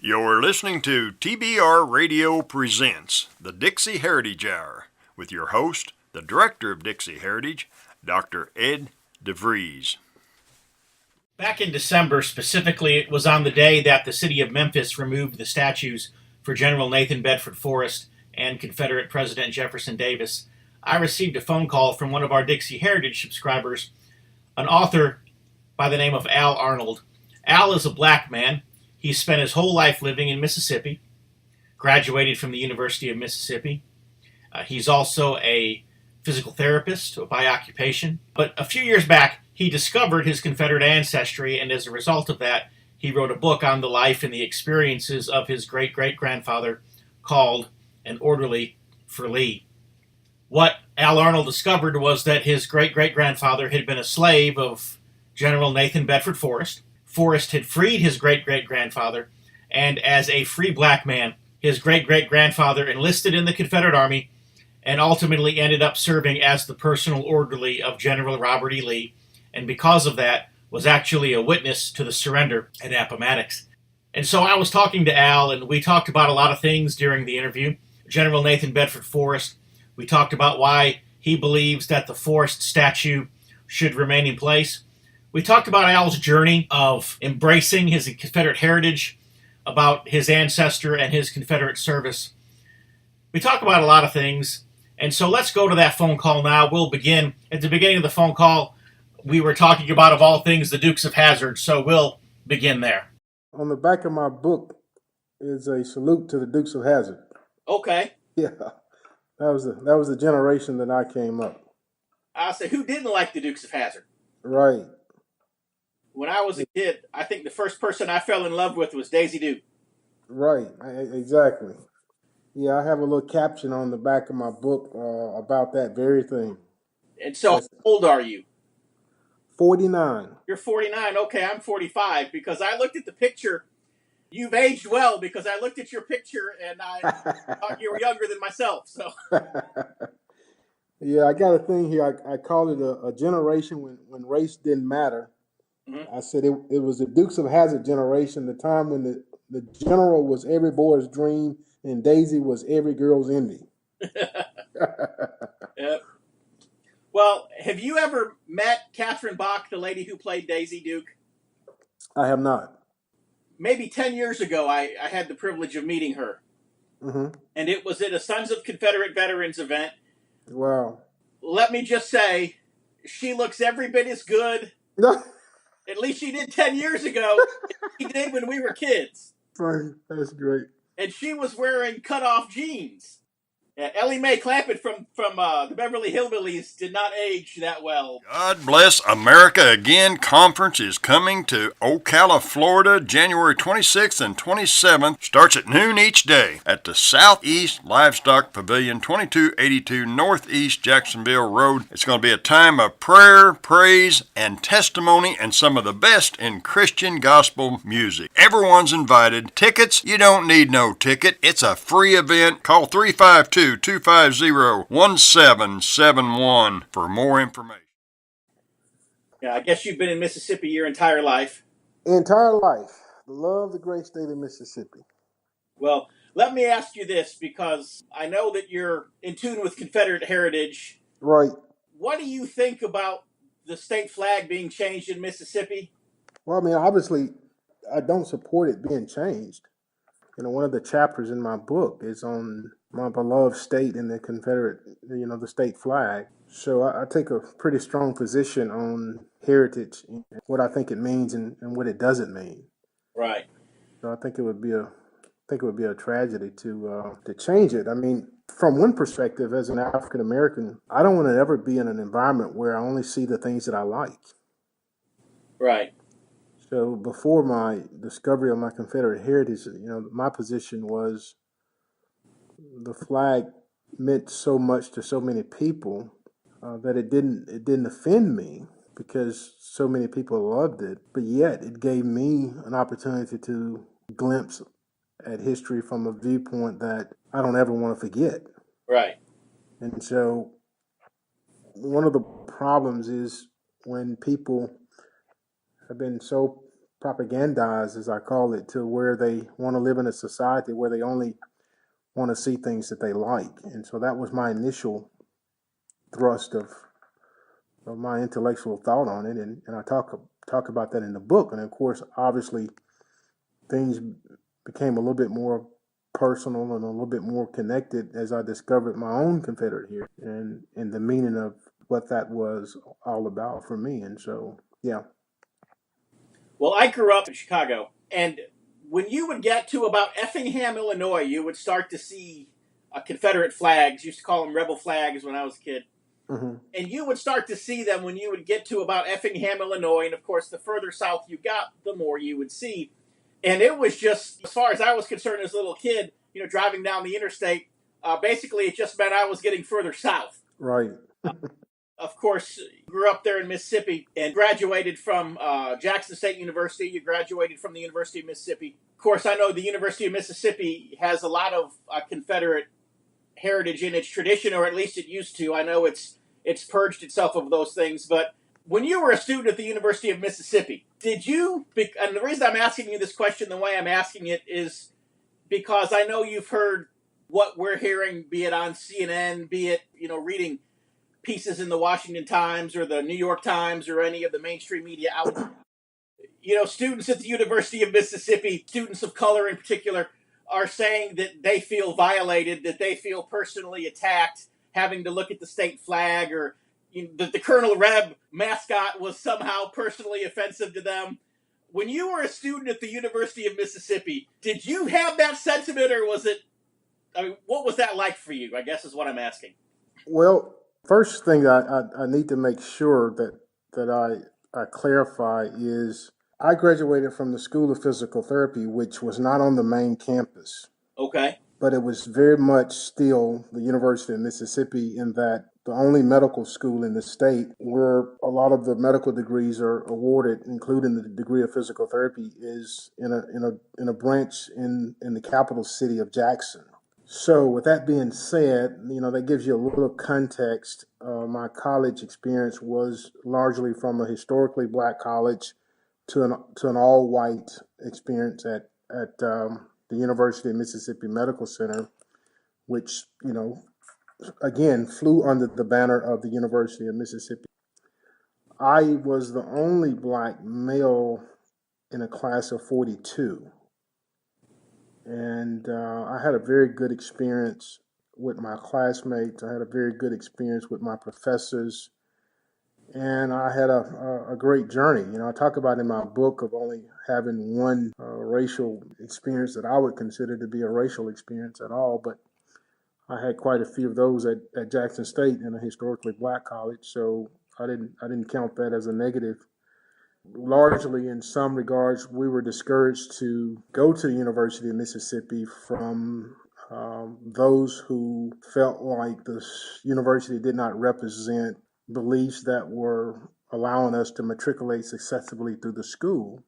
You're listening to TBR Radio Presents the Dixie Heritage Hour with your host, the Director of Dixie Heritage, Dr. Ed DeVries. Back in December, specifically, it was on the day that the city of Memphis removed the statues for General Nathan Bedford Forrest and Confederate President Jefferson Davis. I received a phone call from one of our Dixie Heritage subscribers, an author by the name of Al Arnold. Al is a black man. He spent his whole life living in Mississippi, graduated from the University of Mississippi. He's also a physical therapist by occupation. But a few years back, he discovered his Confederate ancestry, and as a result of that, he wrote a book on the life and the experiences of his great-great-grandfather called An Orderly for Lee. What Al Arnold discovered was that his great-great-grandfather had been a slave of General Nathan Bedford Forrest. Forrest had freed his great-great-grandfather, and as a free black man, his great-great-grandfather enlisted in the Confederate Army and ultimately ended up serving as the personal orderly of General Robert E. Lee, and because of that, was actually a witness to the surrender at Appomattox. And so I was talking to Al, and we talked about a lot of things during the interview. General Nathan Bedford Forrest, we talked about why he believes that the Forrest statue should remain in place. We talked about Al's journey of embracing his Confederate heritage, about his ancestor and his Confederate service. We talk about a lot of things, and so let's go to that phone call now. We'll begin. At the beginning of the phone call, we were talking about, of all things, the Dukes of Hazzard, so we'll begin there. On the back of my book is a salute to the Dukes of Hazzard. Okay. Yeah, that was the generation that I came up. I'll say, who didn't like the Dukes of Hazzard? Right. When I was a kid, I think the first person I fell in love with was Daisy Duke. Right, exactly. Yeah, I have a little caption on the back of my book about that very thing. And so, how old are you? 49. You're 49. Okay, I'm 45 because I looked at the picture. You've aged well because I looked at your picture and I thought you were younger than myself. So, yeah, I got a thing here. I call it a generation when race didn't matter. Mm-hmm. I said it was the Dukes of Hazzard generation, the time when the general was every boy's dream and Daisy was every girl's envy. Yep. Well, have you ever met Catherine Bach, the lady who played Daisy Duke? I have not. Maybe 10 years ago, I had the privilege of meeting her. Mm-hmm. And it was at a Sons of Confederate Veterans event. Wow. Let me just say, she looks every bit as good. At least she did 10 years ago. She did when we were kids. Funny. That's great. And she was wearing cut-off jeans. Ellie Mae Clampett from the Beverly Hillbillies did not age that well. God Bless America Again conference is coming to Ocala, Florida, January 26th and 27th. Starts at noon each day at the Southeast Livestock Pavilion, 2282 Northeast Jacksonville Road. It's going to be a time of prayer, praise, and testimony, and some of the best in Christian gospel music. Everyone's invited. Tickets, you don't need no ticket. It's a free event. Call 352-250-1771 for more information. Yeah, I guess you've been in Mississippi your entire life. Entire life. Love the great state of Mississippi. Well, let me ask you this, because I know that you're in tune with Confederate heritage. Right. What do you think about the state flag being changed in Mississippi? Well, I mean, obviously, I don't support it being changed. You know, one of the chapters in my book is on my beloved state and the Confederate, the state flag. So I take a pretty strong position on heritage, what I think it means and what it doesn't mean. Right. So I think it would be a tragedy to change it. I mean, from one perspective, as an African American, I don't want to ever be in an environment where I only see the things that I like. Right. So before my discovery of my Confederate heritage, my position was the flag meant so much to so many people that it didn't offend me because so many people loved it. But yet it gave me an opportunity to glimpse at history from a viewpoint that I don't ever want to forget. Right. And so one of the problems is when people have been so propagandized, as I call it, to where they want to live in a society where they only want to see things that they like. And so that was my initial thrust of my intellectual thought on it. And I talk about that in the book. And of course, obviously, things became a little bit more personal and a little bit more connected as I discovered my own Confederate heritage and the meaning of what that was all about for me. And so, yeah. Well, I grew up in Chicago, and when you would get to about Effingham, Illinois, you would start to see Confederate flags. Used to call them rebel flags when I was a kid. Mm-hmm. And you would start to see them when you would get to about Effingham, Illinois. And of course, the further south you got, the more you would see. And it was just, as far as I was concerned as a little kid, driving down the interstate, basically it just meant I was getting further south. Right. Of course, grew up there in Mississippi and graduated from Jackson State University. You graduated from the University of Mississippi. Of course, I know the University of Mississippi has a lot of Confederate heritage in its tradition, or at least it used to. I know it's purged itself of those things, but when you were a student at the University of Mississippi, did you, and the reason I'm asking you this question the way I'm asking it is because I know you've heard what we're hearing, be it on CNN, be it, reading pieces in the Washington Times or the New York Times or any of the mainstream media outlets. Students at the University of Mississippi, students of color in particular, are saying that they feel violated, that they feel personally attacked, having to look at the state flag, or that the Colonel Reb mascot was somehow personally offensive to them. When you were a student at the University of Mississippi, did you have that sentiment, or was it, what was that like for you, I guess is what I'm asking. Well, first thing I need to make sure that I clarify is I graduated from the School of Physical Therapy, which was not on the main campus. Okay. But it was very much still the University of Mississippi, in that the only medical school in the state where a lot of the medical degrees are awarded, including the degree of physical therapy, is in a branch in the capital city of Jackson. So with that being said, that gives you a little context. My college experience was largely from a historically black college to an all-white experience at the University of Mississippi Medical Center, which, again, flew under the banner of the University of Mississippi. I was the only black male in a class of 42. And I had a very good experience with my classmates. I had a very good experience with my professors. And I had a great journey. I talk about in my book of only having one racial experience that I would consider to be a racial experience at all, but I had quite a few of those at Jackson State in a historically black college, so I didn't count that as a negative. Largely, in some regards, we were discouraged to go to the University of Mississippi from those who felt like the university did not represent beliefs that were allowing us to matriculate successfully through the school.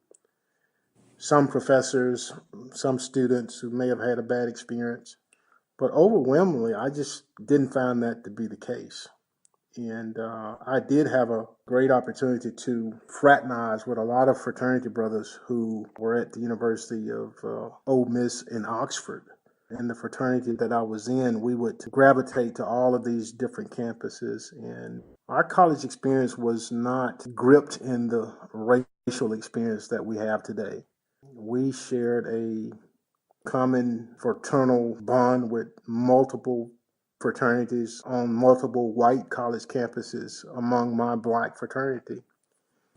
Some professors, some students who may have had a bad experience, but overwhelmingly, I just didn't find that to be the case. And I did have a great opportunity to fraternize with a lot of fraternity brothers who were at the University of Ole Miss in Oxford. And the fraternity that I was in, we would gravitate to all of these different campuses. And our college experience was not gripped in the racial experience that we have today. We shared a common fraternal bond with multiple fraternities on multiple white college campuses among my black fraternity.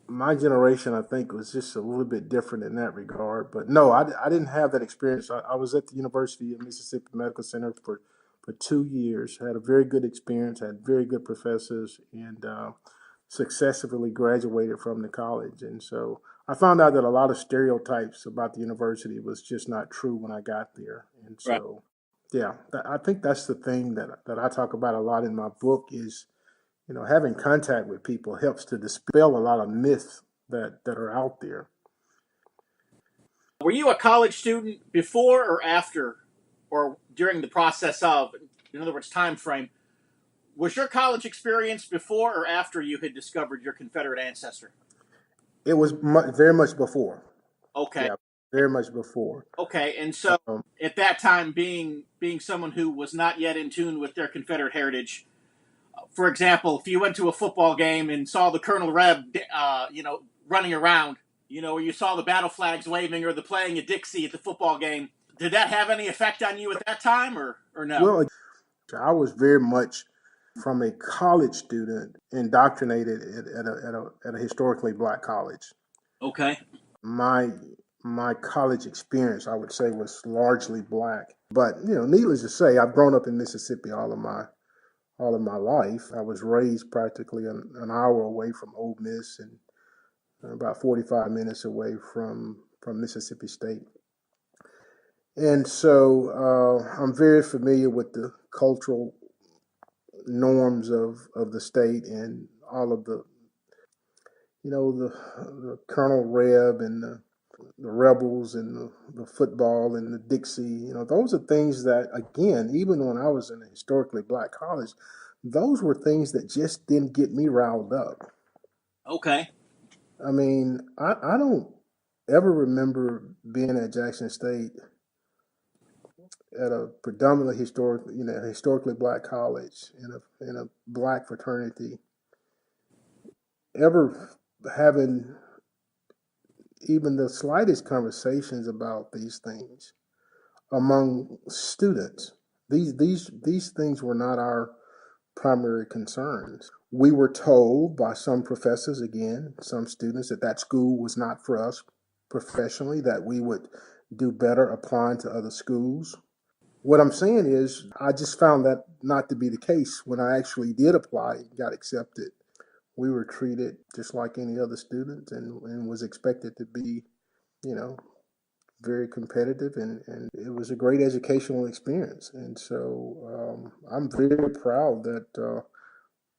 My generation, I think, was just a little bit different in that regard. But no, I didn't have that experience. I was at the University of Mississippi Medical Center for 2 years, had a very good experience, had very good professors, and successfully graduated from the college. And so I found out that a lot of stereotypes about the university was just not true when I got there. And so, right. Yeah, I think that's the thing that I talk about a lot in my book is, having contact with people helps to dispel a lot of myths that are out there. Were you a college student before or after, or during the process of, in other words, time frame? Was your college experience before or after you had discovered your Confederate ancestor? It was very much before. Okay. Yeah, very much before. Okay. And so Um, at that time, being someone who was not yet in tune with their Confederate heritage, for example, if you went to a football game and saw the Colonel Reb, running around, or you saw the battle flags waving or the playing of Dixie at the football game, did that have any effect on you at that time, or no? well, I was very much from a college student indoctrinated at a historically black college. Okay. My my college experience, I would say, was largely black. But needless to say, I've grown up in Mississippi all of my life. I was raised practically an hour away from Ole Miss and about 45 minutes away from Mississippi State. And so I'm very familiar with the cultural norms of the state and all of the Colonel Reb and the Rebels and the football and the Dixie. Those are things that, again, even when I was in a historically black college, those were things that just didn't get me riled up. Okay. I mean, I don't ever remember being at Jackson State at a predominantly historically black college in a black fraternity ever having even the slightest conversations about these things among students. These things were not our primary concerns. We were told by some professors, again, some students, that school was not for us professionally, that we would do better applying to other schools. What I'm saying is, I just found that not to be the case when I actually did apply and got accepted. We were treated just like any other student and was expected to be, you know, very competitive, and it was a great educational experience. And so I'm very proud that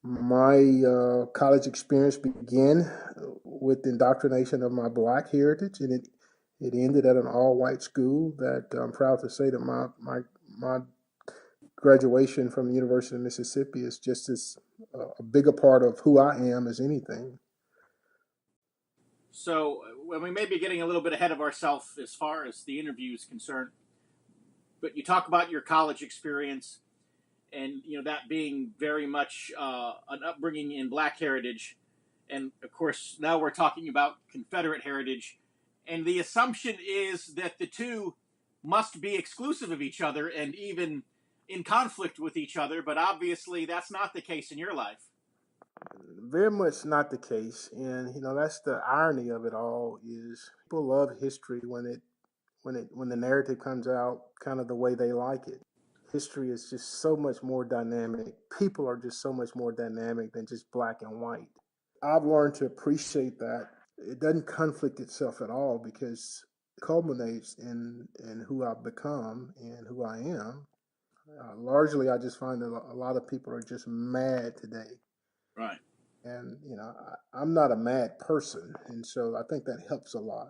my college experience began with indoctrination of my black heritage, and it ended at an all-white school. That I'm proud to say that my graduation from the University of Mississippi is just as a bigger part of who I am as anything. So when we may be getting a little bit ahead of ourselves as far as the interview is concerned, but you talk about your college experience and that being very much an upbringing in black heritage, and of course now we're talking about Confederate heritage, and the assumption is that the two must be exclusive of each other and even in conflict with each other, but obviously that's not the case in your life. Very much not the case, and that's the irony of it all. Is people love history when the narrative comes out kind of the way they like it. History is just so much more dynamic. People are just so much more dynamic than just black and white. I've learned to appreciate that. It doesn't conflict itself at all because it culminates in who I've become and who I am. Largely, I just find that a lot of people are just mad today. Right. And, I'm not a mad person. And so I think that helps a lot.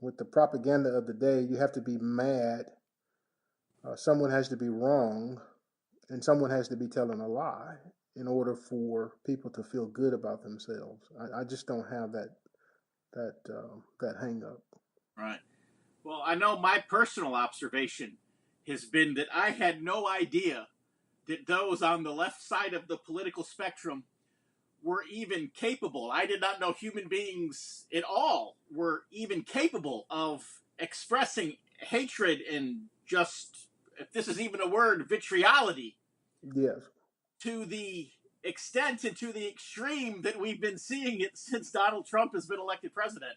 With the propaganda of the day, you have to be mad. Someone has to be wrong, and someone has to be telling a lie in order for people to feel good about themselves. I just don't have that hang up. Right. Well, I know my personal observation has been that I had no idea that those on the left side of the political spectrum were even capable. I did not know human beings at all were even capable of expressing hatred and just, if this is even a word, vitriolity Yes. to the extent and to the extreme that we've been seeing it since Donald Trump has been elected president.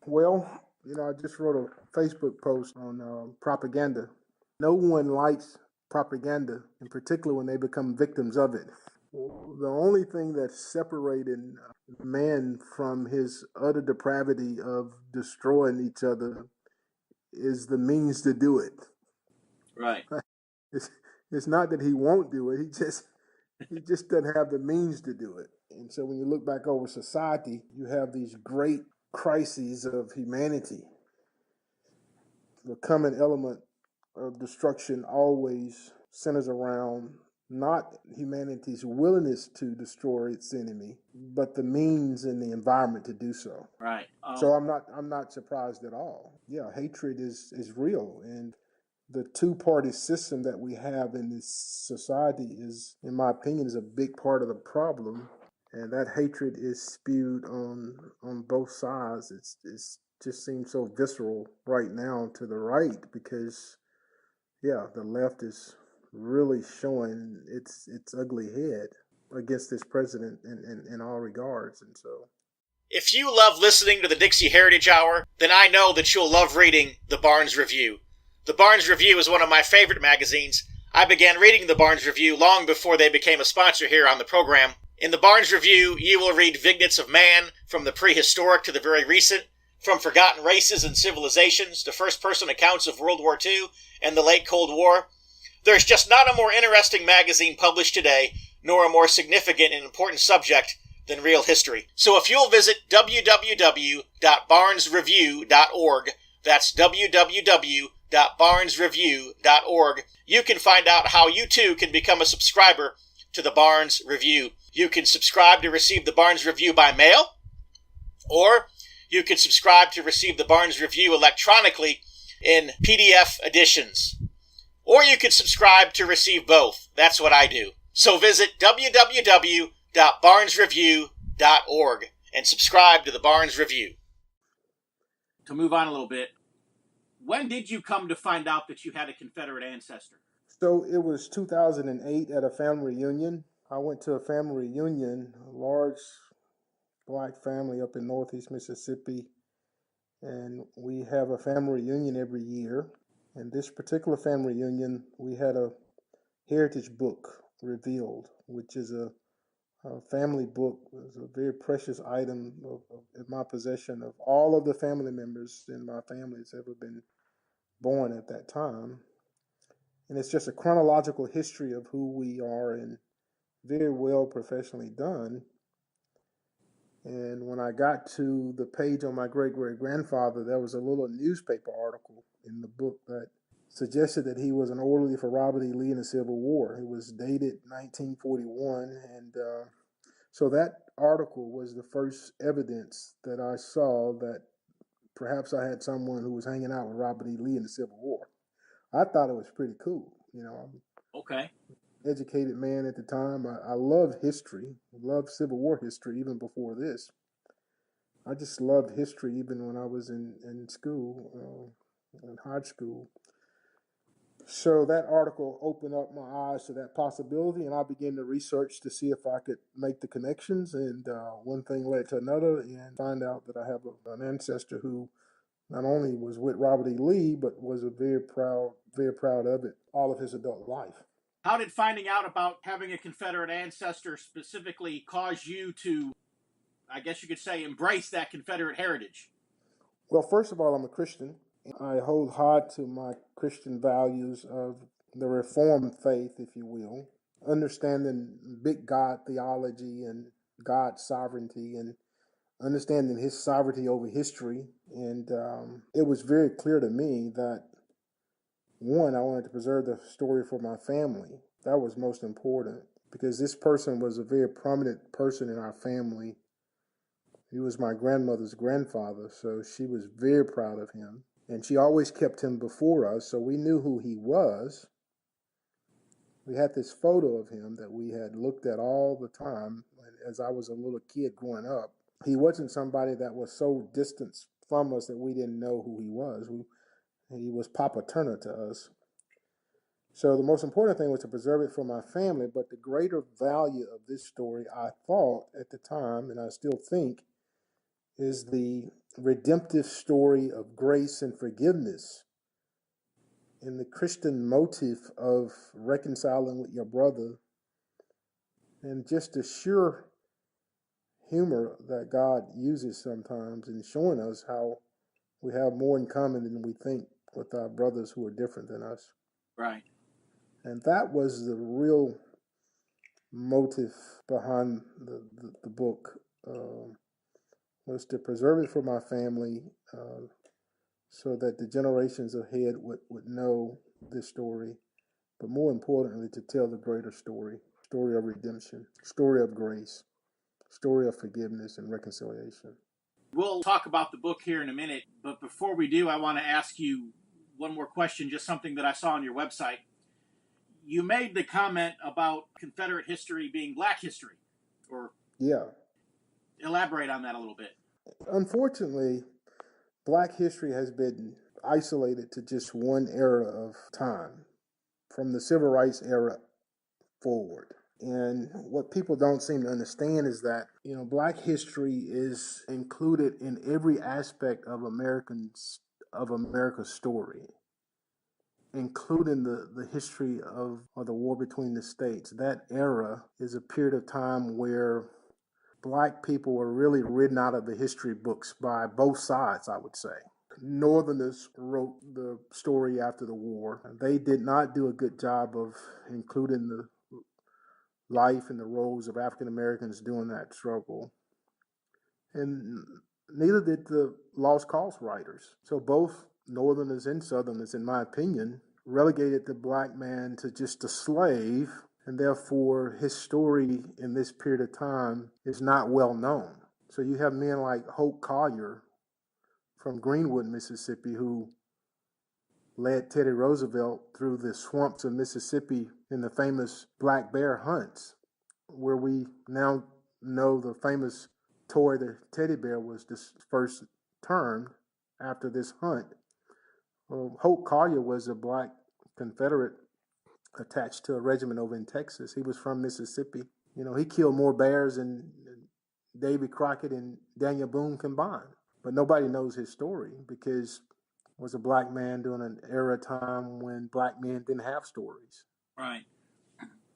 Well, I just wrote a Facebook post on propaganda. No one likes propaganda, in particular when they become victims of it. The only thing that's separating man from his utter depravity of destroying each other is the means to do it. Right. It's, it's not that he won't do it. He just doesn't have the means to do it. And so when you look back over society, you have these great crises of humanity. The common element of destruction always centers around not humanity's willingness to destroy its enemy, but the means and the environment to do so. Right. So I'm not surprised at all. Yeah, hatred is real, and the two-party system that we have in this society is, in my opinion, is a big part of the problem. And that hatred is spewed on both sides. It's just seems so visceral right now to the right because, yeah, the left is really showing its ugly head against this president in all regards. And so, if you love listening to the Dixie Heritage Hour, then I know that you'll love reading the Barnes Review. The Barnes Review is one of my favorite magazines. I began reading the Barnes Review long before they became a sponsor here on the program. In the Barnes Review, you will read vignettes of man, from the prehistoric to the very recent, from forgotten races and civilizations to first-person accounts of World War II and the late Cold War. There's just not a more interesting magazine published today, nor a more significant and important subject than real history. So if you'll visit www.barnesreview.org, that's www.barnesreview.org, you can find out how you too can become a subscriber to the Barnes Review. You can subscribe to receive the Barnes Review by mail, or you can subscribe to receive the Barnes Review electronically in PDF editions. Or you can subscribe to receive both. That's what I do. So visit www.barnesreview.org and subscribe to the Barnes Review. To move on a little bit, when did you come to find out that you had a Confederate ancestor? so it was 2008 at a family reunion. I went to a family reunion, a large black family up in Northeast Mississippi, and we have a family reunion every year. And this particular family reunion, we had a heritage book revealed, which is a family book. It's a very precious item in my possession of all of the family members in my family that's ever been born at that time. And it's just a chronological history of who we are and very well professionally done. And when I got to the page on my great-great-grandfather, there was a little newspaper article in the book that suggested that he was an orderly for Robert E. Lee in the Civil War. It was dated 1941, and so that article was the first evidence that I saw that perhaps I had someone who was hanging out with Robert E. Lee in the Civil War. I thought it was pretty cool. I'm Okay. an educated man at the time. I love history, loved Civil War history even before this. I just loved history even when I was in school, in high school. So that article opened up my eyes to that possibility, and I began to research to see if I could make the connections. And one thing led to another, and find out that I have an ancestor who not only was with Robert E. Lee, but was very proud of it all of his adult life. How did finding out about having a Confederate ancestor specifically cause you to, I guess you could say, embrace that Confederate heritage? Well, first of all, I'm a Christian. I hold high to my Christian values of the Reformed faith, if you will, understanding big God theology and God's sovereignty, and understanding his sovereignty over history. And it was very clear to me that, one, I wanted to preserve the story for my family. That was most important because this person was a very prominent person in our family. He was my grandmother's grandfather, so she was very proud of him. And she always kept him before us, so we knew who he was. We had this photo of him that we had looked at all the time as I was a little kid growing up. He wasn't somebody that was so distant from us that we didn't know who he was. He was Papa Turner to us. So the most important thing was to preserve it for my family, but the greater value of this story, I thought at the time, and I still think, is the redemptive story of grace and forgiveness, and the Christian motive of reconciling with your brother, and just the sheer humor that God uses sometimes in showing us how we have more in common than we think with our brothers who are different than us. Right. And that was the real motive behind the book, was to preserve it for my family, so that the generations ahead would know this story but more importantly, to tell the greater story of redemption, story of grace, story of forgiveness and reconciliation. We'll talk about the book here in a minute, but before we do, I want to ask you one more question, just something that I saw on your website. You made the comment about Confederate history being black history, or Yeah. elaborate on that a little bit. Unfortunately, black history has been isolated to just one era of time, from the civil rights era forward. And what people don't seem to understand is that, black history is included in every aspect of America's story, including the history of the war between the states. That era is a period of time where black people were really written out of the history books by both sides, I would say. Northerners wrote the story after the war. They did not do a good job of including the life and the roles of African Americans during that struggle. And neither did the Lost Cause writers. So both Northerners and Southerners, in my opinion, relegated the black man to just a slave, and therefore his story in this period of time is not well known. So you have men like Hope Collier from Greenwood, Mississippi, who led Teddy Roosevelt through the swamps of Mississippi in the famous black bear hunts, where we now know the famous toy, the teddy bear, was first termed after this hunt. Hope Collier was a black Confederate attached to a regiment over in Texas. He was from Mississippi. He killed more bears than Davy Crockett and Daniel Boone combined. But nobody knows his story because he was a black man during an era of time when black men didn't have stories. Right.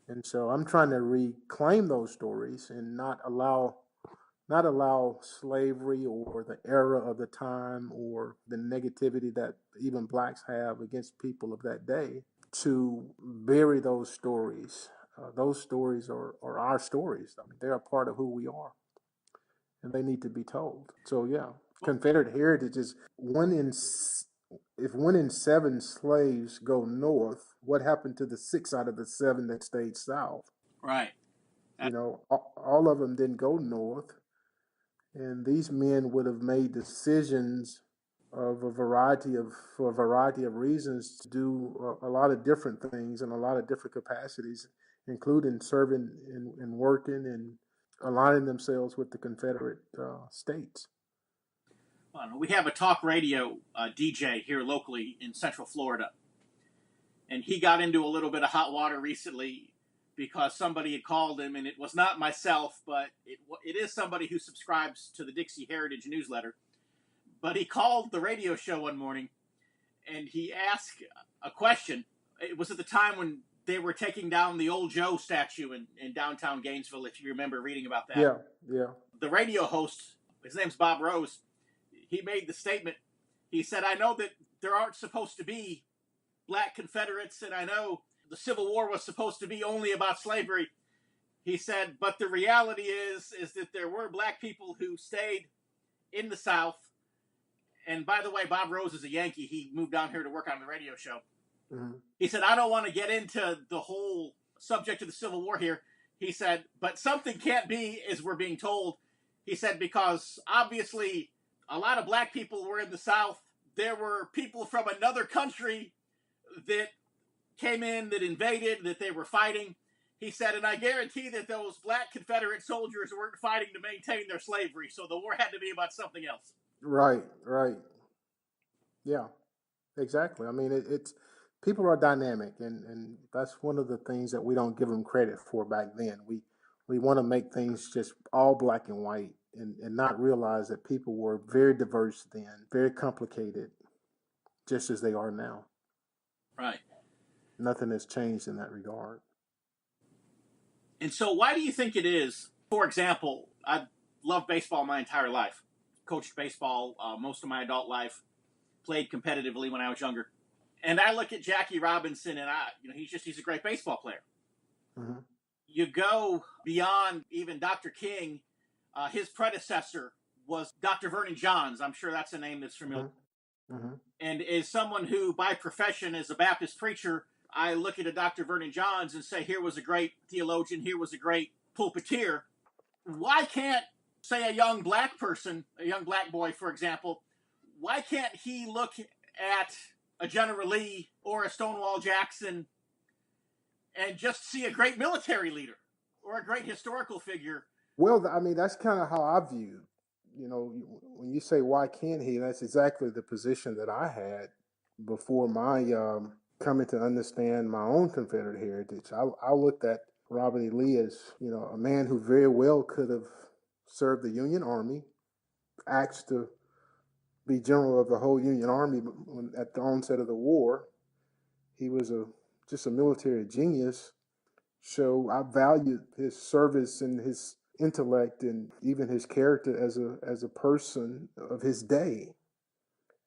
And so I'm trying to reclaim those stories and not allow slavery or the era of the time or the negativity that even blacks have against people of that day to bury those stories. Those stories are our stories. I mean, they're a part of who we are, and they need to be told. So yeah, Confederate heritage is if 1 in 7 slaves go north, what happened to the 6 out of the 7 that stayed south? Right. All of them didn't go north. And these men would have made decisions for a variety of reasons to do a lot of different things in a lot of different capacities, including serving and working and aligning themselves with the Confederate states. Well, we have a talk radio DJ here locally in Central Florida, and he got into a little bit of hot water recently because somebody had called him, and it was not myself, but it is somebody who subscribes to the Dixie Heritage newsletter. But he called the radio show one morning, and he asked a question. It was at the time when they were taking down the old Joe statue in downtown Gainesville, if you remember reading about that. Yeah. The radio host, his name's Bob Rose, he made the statement. He said, I know that there aren't supposed to be black Confederates, and I know the Civil War was supposed to be only about slavery. He said, but the reality is that there were black people who stayed in the South. And by the way, Bob Rose is a Yankee. He moved down here to work on the radio show. Mm-hmm. He said, I don't want to get into the whole subject of the Civil War here. He said, but something can't be as we're being told. He said, because obviously a lot of black people were in the South. There were people from another country that came in, that invaded, that they were fighting. He said, and I guarantee that those black Confederate soldiers weren't fighting to maintain their slavery, so the war had to be about something else. Right. Yeah, exactly. I mean, it's people are dynamic, and that's one of the things that we don't give them credit for back then. We want to make things just all black and white and not realize that people were very diverse then, very complicated, just as they are now. Right. Nothing has changed in that regard. And so why do you think it is, for example, I've loved baseball my entire life, coached baseball most of my adult life, played competitively when I was younger. And I look at Jackie Robinson and he's a great baseball player. Mm-hmm. You go beyond even Dr. King, his predecessor was Dr. Vernon Johns. I'm sure that's a name that's familiar. Mm-hmm. And as someone who by profession is a Baptist preacher, I look at a Dr. Vernon Johns and say, here was a great theologian, here was a great pulpiteer. Why can't, say, a young black person, a young black boy, for example, why can't he look at a General Lee or a Stonewall Jackson and just see a great military leader or a great historical figure? Well, I mean, that's kind of how I view. When you say why can't he, that's exactly the position that I had before my coming to understand my own Confederate heritage. I looked at Robert E. Lee as, a man who very well could have served the Union Army, asked to be general of the whole Union Army at the onset of the war. He was just a military genius. So I valued his service and his intellect and even his character as a person of his day,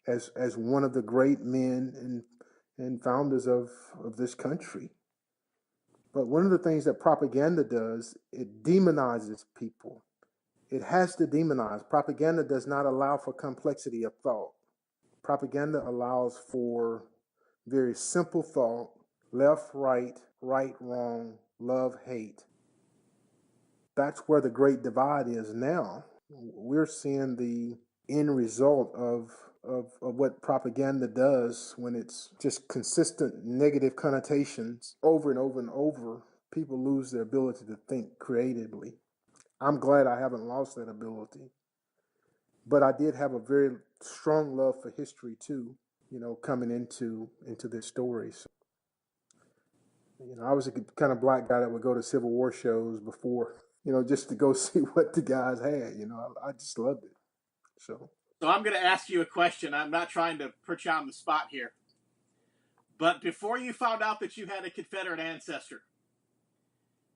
as one of the great men and founders of this country. But one of the things that propaganda does, it demonizes people. It has to demonize. Propaganda does not allow for complexity of thought. Propaganda allows for very simple thought: left, right, wrong, love, hate. That's where the great divide is now. We're seeing the end result of what propaganda does when it's just consistent negative connotations over and over and over. People lose their ability to think creatively. I'm glad I haven't lost that ability. But I did have a very strong love for history too, coming into this story. So, I was a kind of black guy that would go to Civil War shows before, just to go see what the guys had. I just loved it. So I'm going to ask you a question. I'm not trying to put you on the spot here. But before you found out that you had a Confederate ancestor,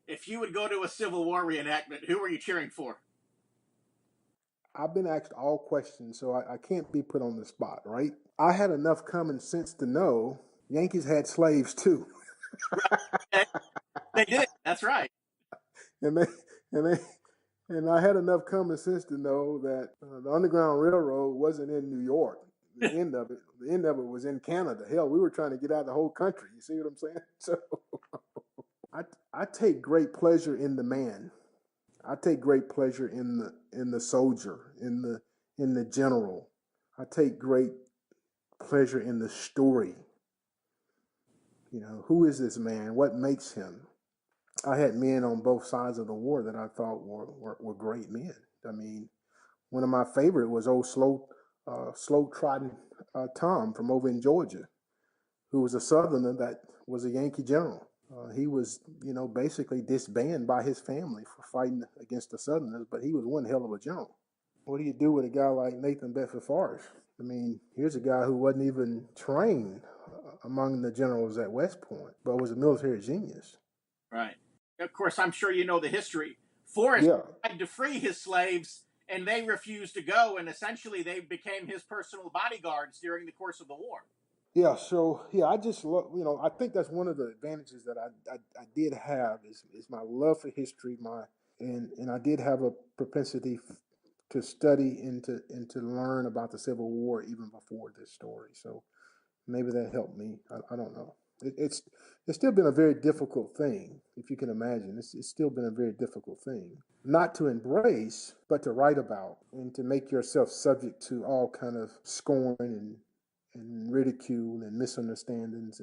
if you would go to a Civil War reenactment, who were you cheering for? I've been asked all questions, so I can't be put on the spot, right? I had enough common sense to know Yankees had slaves too. Right. They did. That's right. and they and they and I had enough common sense to know that the Underground Railroad wasn't in New York. The end of it was in Canada. Hell, we were trying to get out of the whole country. You see what I'm saying? So I take great pleasure in the man. I take great pleasure in the soldier, in the general. I take great pleasure in the story. Who is this man? What makes him? I had men on both sides of the war that I thought were great men. I mean, one of my favorite was old slow trotting Tom from over in Georgia, who was a Southerner that was a Yankee general. He was, basically disbanded by his family for fighting against the Southerners, but he was one hell of a general. What do you do with a guy like Nathan Bedford Forrest? I mean, here's a guy who wasn't even trained among the generals at West Point, but was a military genius. Right. Of course, I'm sure you know the history. Forrest tried to free his slaves, and they refused to go, and essentially they became his personal bodyguards during the course of the war. Yeah, so I just love, I think that's one of the advantages that I did have is my love for history, and I did have a propensity to study and to learn about the Civil War even before this story. So maybe that helped me. I don't know. It's still been a very difficult thing, if you can imagine. It's still been a very difficult thing, not to embrace, but to write about and to make yourself subject to all kind of scorn and ridicule and misunderstandings,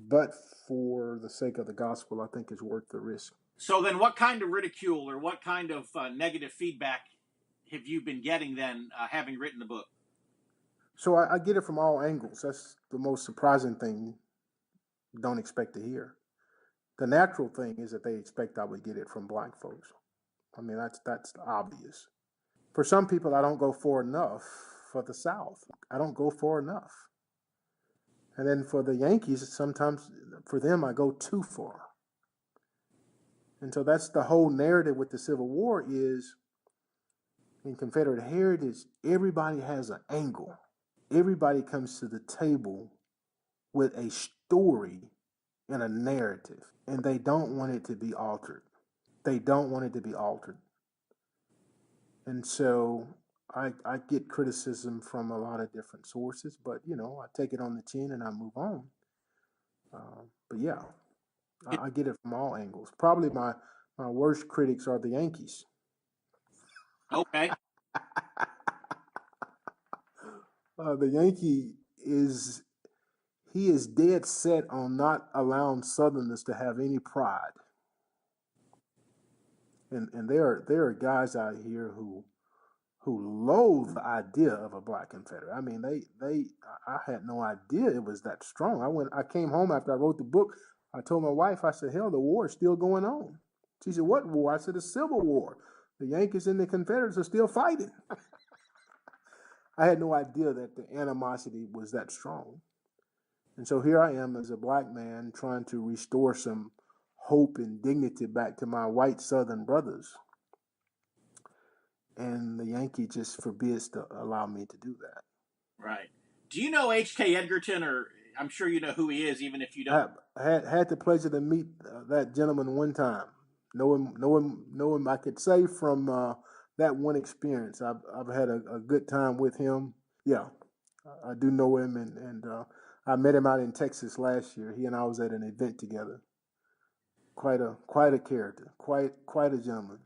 but for the sake of the gospel, I think it's worth the risk. So then, what kind of ridicule or what kind of negative feedback have you been getting then, having written the book? So I get it from all angles. That's the most surprising thing. Don't expect to hear. The natural thing is that they expect I would get it from black folks. I mean, that's obvious. For some people, I don't go far enough for the South. I don't go far enough. And then for the Yankees, sometimes for them, I go too far. And so that's the whole narrative with the Civil War is in Confederate heritage, everybody has an angle. Everybody comes to the table with a story and a narrative, and they don't want it to be altered. They don't want it to be altered. And so I get criticism from a lot of different sources, but I take it on the chin and I move on. But yeah, I get it from all angles. Probably my worst critics are the Yankees. Okay. The Yankee is he is dead set on not allowing Southerners to have any pride, and there are guys out here who loathe the idea of a black Confederate. I mean, they I had no idea it was that strong. I came home after I wrote the book. I told my wife, I said, hell, the war is still going on. She said, what war? I said, the Civil War. The Yankees and the Confederates are still fighting. I had no idea that the animosity was that strong. And so here I am as a black man trying to restore some hope and dignity back to my white Southern brothers. And the Yankee just forbids to allow me to do that. Right. Do you know H.K. Edgerton, or I'm sure you know who he is, even if you don't? I had the pleasure to meet that gentleman one time. Know him. I could say from that one experience, I've had a good time with him. Yeah, I do know him, and I met him out in Texas last year. He and I was at an event together. Quite a character. Quite a gentleman.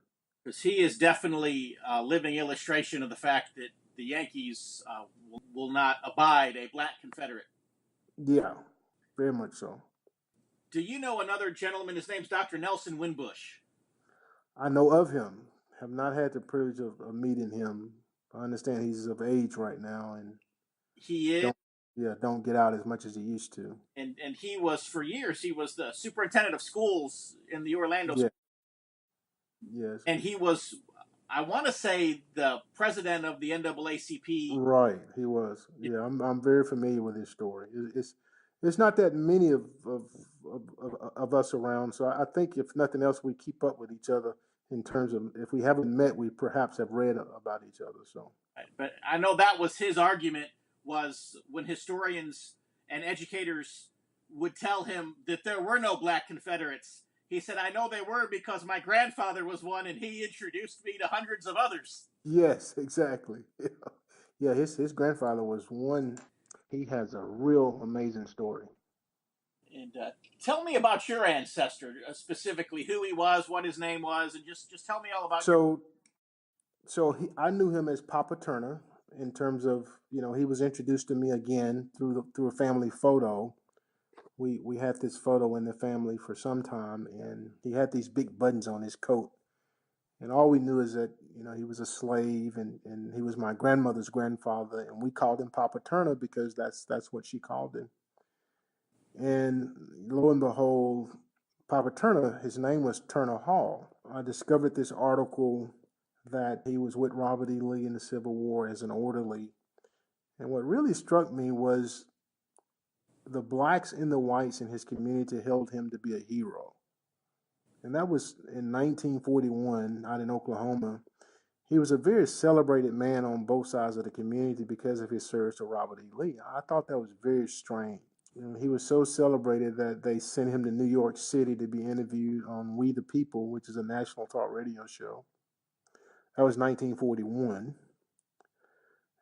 Because he is definitely a living illustration of the fact that the Yankees will not abide a black Confederate. Yeah, very much so. Do you know another gentleman? His name's Dr. Nelson Winbush. I know of him. Have not had the privilege of meeting him. I understand he's of age right now and He is. Don't get out as much as he used to. And he was, for years, he was the superintendent of schools in the Orlando. Yeah. Yes. And he was, I want to say, the president of the NAACP. Right, he was. Yeah, I'm very familiar with his story. It's not that many of us around, so I think if nothing else, we keep up with each other in terms of if we haven't met, we perhaps have read about each other. So, but I know that was his argument, was when historians and educators would tell him that there were no black Confederates. He said, I know they were because my grandfather was one and he introduced me to hundreds of others. Yes, exactly. Yeah, his grandfather was one. He has a real amazing story. And tell me about your ancestor, specifically who he was, what his name was, and just tell me all about. I knew him as Papa Turner in terms of he was introduced to me again through a family photo. We had this photo in the family for some time, and he had these big buttons on his coat. And all we knew is that, he was a slave and he was my grandmother's grandfather, and we called him Papa Turner because that's what she called him. And lo and behold, Papa Turner, his name was Turner Hall. I discovered this article that he was with Robert E. Lee in the Civil War as an orderly. And what really struck me was the blacks and the whites in his community held him to be a hero. And that was in 1941 out in Oklahoma. He was a very celebrated man on both sides of the community because of his service to Robert E. Lee. I thought that was very strange. He was so celebrated that they sent him to New York City to be interviewed on We the People, which is a national talk radio show. That was 1941.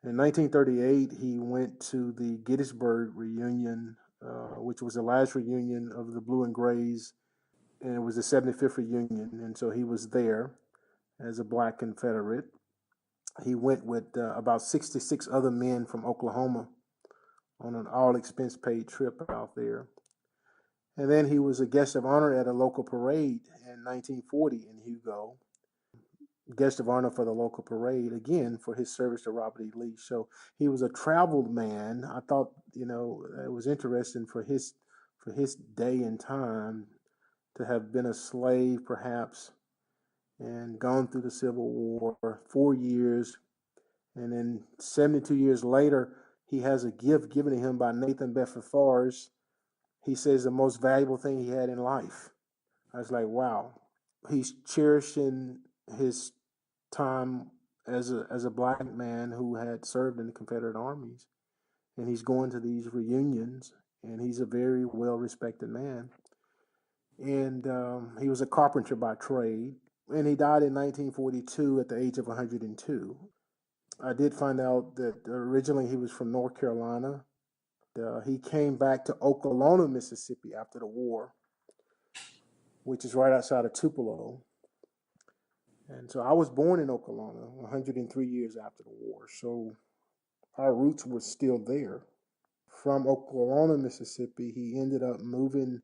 In 1938, he went to the Gettysburg reunion, which was the last reunion of the Blue and Grays, and it was the 75th reunion, and so he was there as a black Confederate. He went with about 66 other men from Oklahoma on an all-expense-paid trip out there. And then he was a guest of honor at a local parade in 1940 in Hugo. Guest of honor for the local parade, again, for his service to Robert E. Lee. So he was a traveled man. I thought, it was interesting for his day and time to have been a slave, perhaps, and gone through the Civil War 4 years. And then 72 years later, he has a gift given to him by Nathan Bedford Forrest. He says the most valuable thing he had in life. I was like, wow. He's cherishing his time as a black man who had served in the Confederate armies. And he's going to these reunions, and he's a very well-respected man. And he was a carpenter by trade, and he died in 1942 at the age of 102. I did find out that originally he was from North Carolina, he came back to Oklahoma, Mississippi after the war, which is right outside of Tupelo. And so I was born in Oklahoma 103 years after the war. So our roots were still there. From Oklahoma, Mississippi, he ended up moving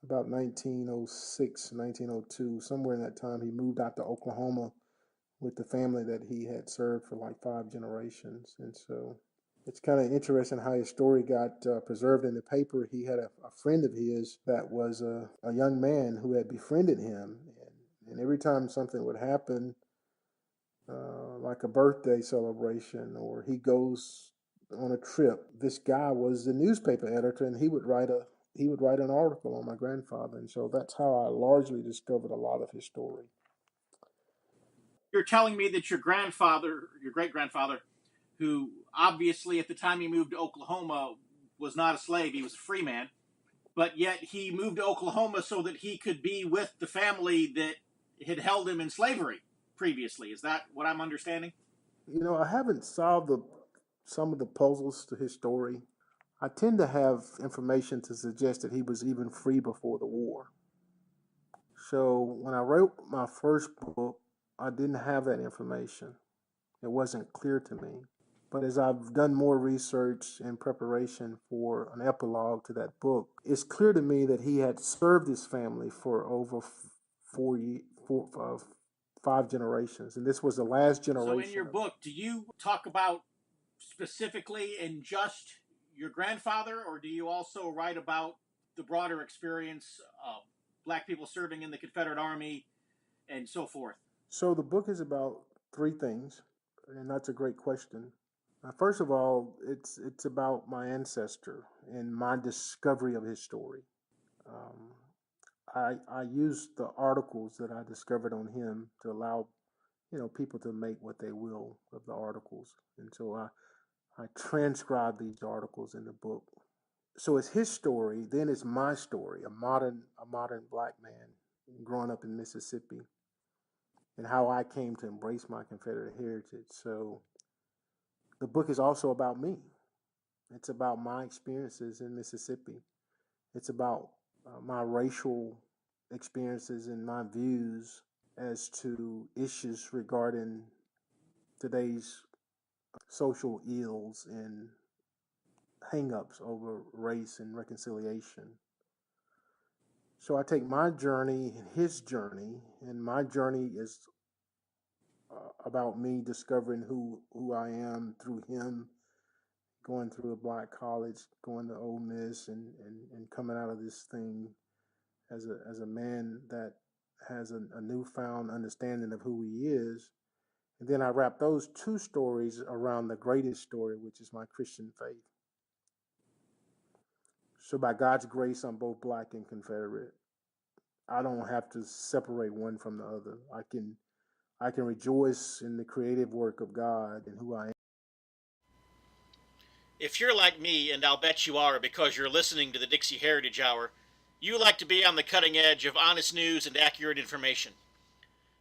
about 1906, 1902, somewhere in that time. He moved out to Oklahoma with the family that he had served for like 5 generations. And so it's kind of interesting how his story got preserved in the paper. He had a friend of his that was a young man who had befriended him. And every time something would happen, like a birthday celebration, or he goes on a trip, this guy was the newspaper editor, and he would write an article on my grandfather. And so that's how I largely discovered a lot of his story. You're telling me that your great grandfather, who obviously at the time he moved to Oklahoma was not a slave, he was a free man, but yet he moved to Oklahoma so that he could be with the family that had held him in slavery previously. Is that what I'm understanding? I haven't solved some of the puzzles to his story. I tend to have information to suggest that he was even free before the war. So when I wrote my first book, I didn't have that information. It wasn't clear to me. But as I've done more research in preparation for an epilogue to that book, it's clear to me that he had served his family for over 5 generations, and this was the last generation. So in your book, do you talk about specifically in just your grandfather, or do you also write about the broader experience of black people serving in the Confederate Army and so forth? So the book is about 3 things, and that's a great question. First of all, it's about my ancestor and my discovery of his story. I used the articles that I discovered on him to allow people to make what they will of the articles, and so I transcribed these articles in the book. So it's his story, then it's my story, a modern black man growing up in Mississippi, and how I came to embrace my Confederate heritage. So the book is also about me. It's about my experiences in Mississippi. It's about my racial experiences and my views as to issues regarding today's social ills and hang-ups over race and reconciliation. So I take my journey and his journey, and my journey is about me discovering who I am through him, going through a black college, going to Ole Miss, and coming out of this thing as a man that has a newfound understanding of who he is. And then I wrap those 2 stories around the greatest story, which is my Christian faith. So by God's grace, I'm both black and Confederate. I don't have to separate one from the other. I can rejoice in the creative work of God and who I am. If you're like me, and I'll bet you are because you're listening to the Dixie Heritage Hour, you like to be on the cutting edge of honest news and accurate information.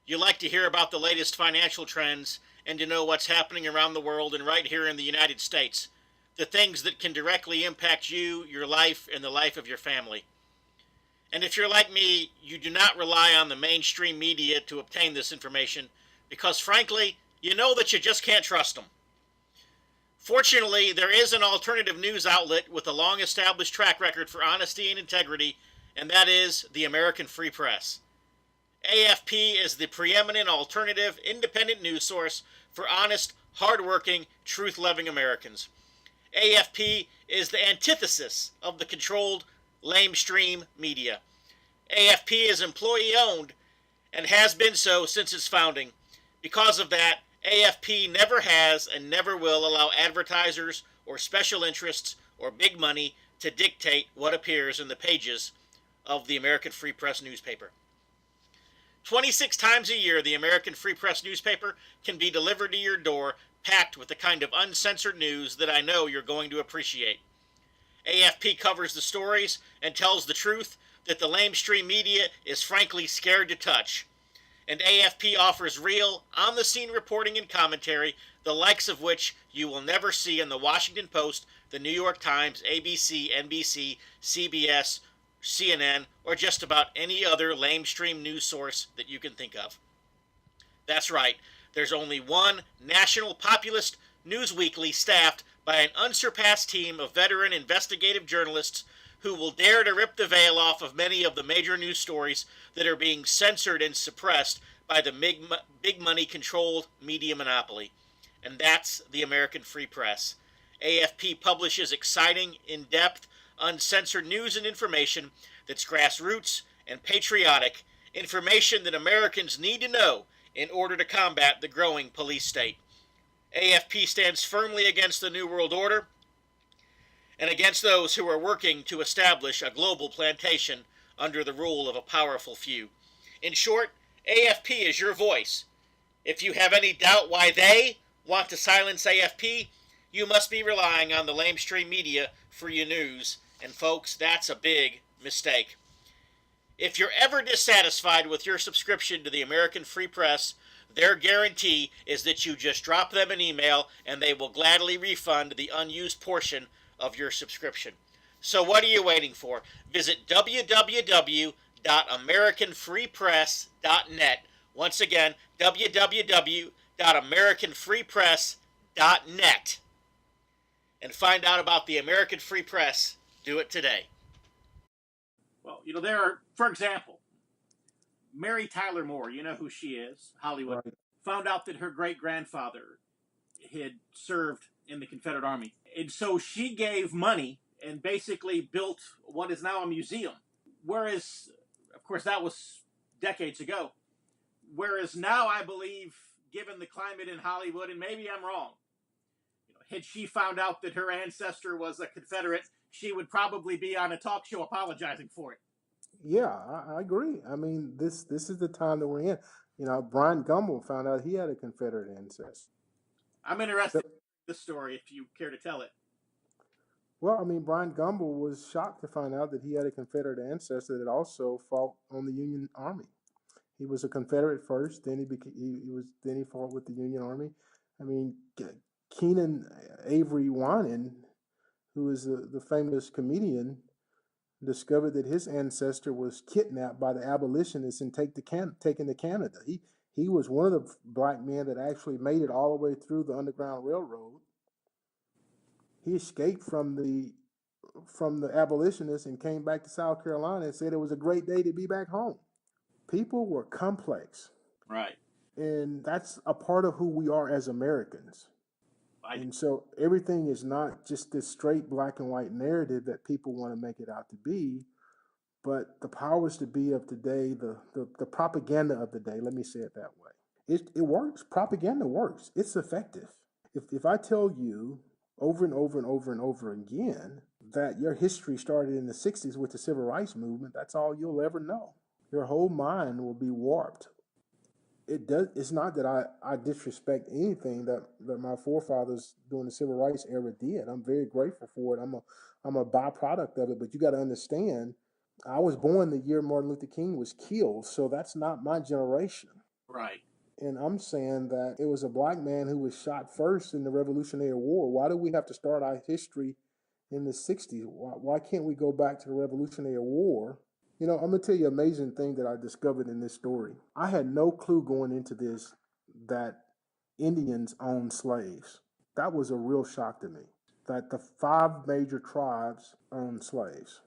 You like to hear about the latest financial trends and to know what's happening around the world and right here in the United States, the things that can directly impact you, your life, and the life of your family. And if you're like me, you do not rely on the mainstream media to obtain this information because, frankly, you know that you just can't trust them. Fortunately, there is an alternative news outlet with a long-established track record for honesty and integrity, and that is the American Free Press. AFP is the preeminent alternative independent news source for honest, hard-working, truth-loving Americans. AFP is the antithesis of the controlled, lamestream media. AFP is employee-owned and has been so since its founding. Because of that, AFP never has and never will allow advertisers or special interests or big money to dictate what appears in the pages of the American Free Press newspaper. 26 times a year, the American Free Press newspaper can be delivered to your door, packed with the kind of uncensored news that I know you're going to appreciate. AFP covers the stories and tells the truth that the lamestream media is frankly scared to touch. And AFP offers real, on-the-scene reporting and commentary, the likes of which you will never see in the Washington Post, the New York Times, ABC, NBC, CBS, CNN, or just about any other lamestream news source that you can think of. That's right, there's only one national populist news weekly staffed by an unsurpassed team of veteran investigative journalists who will dare to rip the veil off of many of the major news stories that are being censored and suppressed by the big money controlled media monopoly. And that's the American Free Press. AFP publishes exciting, in depth, uncensored news and information that's grassroots and patriotic, information that Americans need to know in order to combat the growing police state. AFP stands firmly against the New World Order and against those who are working to establish a global plantation under the rule of a powerful few. In short, AFP is your voice. If you have any doubt why they want to silence AFP, you must be relying on the lamestream media for your news, and folks, that's a big mistake. If you're ever dissatisfied with your subscription to the American Free Press, their guarantee is that you just drop them an email and they will gladly refund the unused portion of your subscription. So what are you waiting for? Visit www.americanfreepress.net. Once again, www.americanfreepress.net. And find out about the American Free Press. Do it today. Well, there are, for example, Mary Tyler Moore, you know who she is, Hollywood, Right. found out that her great-grandfather had served in the Confederate Army. And so she gave money and basically built what is now a museum. Whereas, of course, that was decades ago. Whereas now, I believe, given the climate in Hollywood, and maybe I'm wrong, had she found out that her ancestor was a Confederate, she would probably be on a talk show apologizing for it. Yeah, I agree. I mean, this is the time that we're in. Brian Gumbel found out he had a Confederate ancestor. I'm interested in this story if you care to tell it. Well, I mean, Brian Gumbel was shocked to find out that he had a Confederate ancestor that also fought on the Union Army. He was a Confederate first, then he fought with the Union Army. I mean, Keenan Avery Wanon, who is the famous comedian, discovered that his ancestor was kidnapped by the abolitionists and taken to Canada. He was one of the black men that actually made it all the way through the Underground Railroad. He escaped from the abolitionists and came back to South Carolina and said it was a great day to be back home. People were complex. Right. And that's a part of who we are as Americans. And so everything is not just this straight black and white narrative that people want to make it out to be, but the powers to be of today, the propaganda of the day, let me say it that way. It works. Propaganda works. It's effective. If I tell you over and over and over and over again that your history started in the 60s with the Civil Rights Movement, that's all you'll ever know. Your whole mind will be warped. It's not that I disrespect anything that my forefathers during the civil rights era did. I'm very grateful for it. I'm a byproduct of it. But you got to understand, I was born the year Martin Luther King was killed, so that's not my generation. Right. And I'm saying that it was a black man who was shot first in the Revolutionary War. Why do we have to start our history in the 60s? Why can't we go back to the Revolutionary War? I'm going to tell you an amazing thing that I discovered in this story. I had no clue going into this that Indians owned slaves. That was a real shock to me, that the 5 major tribes owned slaves,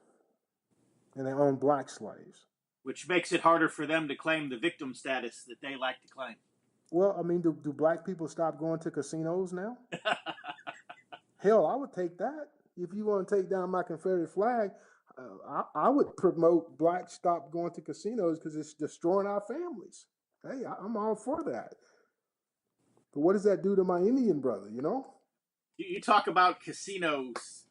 and they owned black slaves. Which makes it harder for them to claim the victim status that they like to claim. Well, I mean, do black people stop going to casinos now? Hell, I would take that. If you want to take down my Confederate flag, I would promote blacks stop going to casinos because it's destroying our families. Hey, I'm all for that. But what does that do to my Indian brother, You talk about casinos.